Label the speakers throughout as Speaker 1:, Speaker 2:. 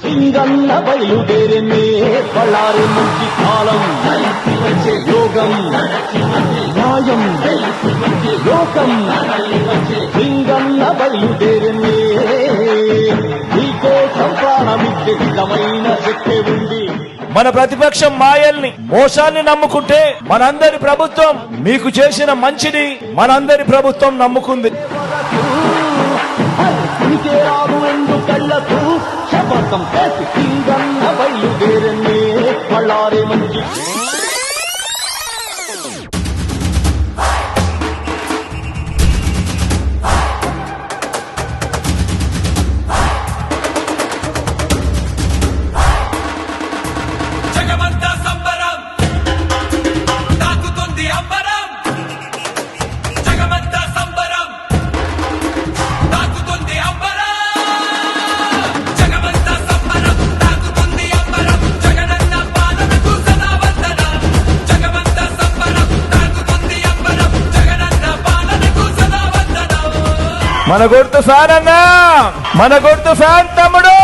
Speaker 1: సింగన్న బయలుదేరనే బళ్ళారి మంచి కాలం యోగం న్యాయం లోకం సింగన్న బయలుదేరనే నీకోసం ప్రాణమిచ్చే విధమైన శక్తి ఉంది.
Speaker 2: మన ప్రతిపక్షం మాయల్ని మోసాన్ని నమ్ముకుంటే మనందరి ప్రభుత్వం మీకు చేసిన మంచిని మనందరి ప్రభుత్వం నమ్ముకుంది.
Speaker 1: రాదు ఎందు కళ్ళకు శపథం చేసి సింగన్న బయలుదేరనే బళ్ళారి మంచి
Speaker 2: మన గుర్తు ఫ్యాన్ అన్నా, మన గుర్తు ఫ్యాన్ తమ్ముడు.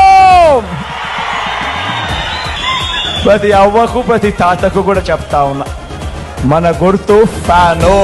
Speaker 2: ప్రతి అవ్వకు ప్రతి తాతకు కూడా చెప్తా ఉన్నా, మన గుర్తు ఫ్యాను.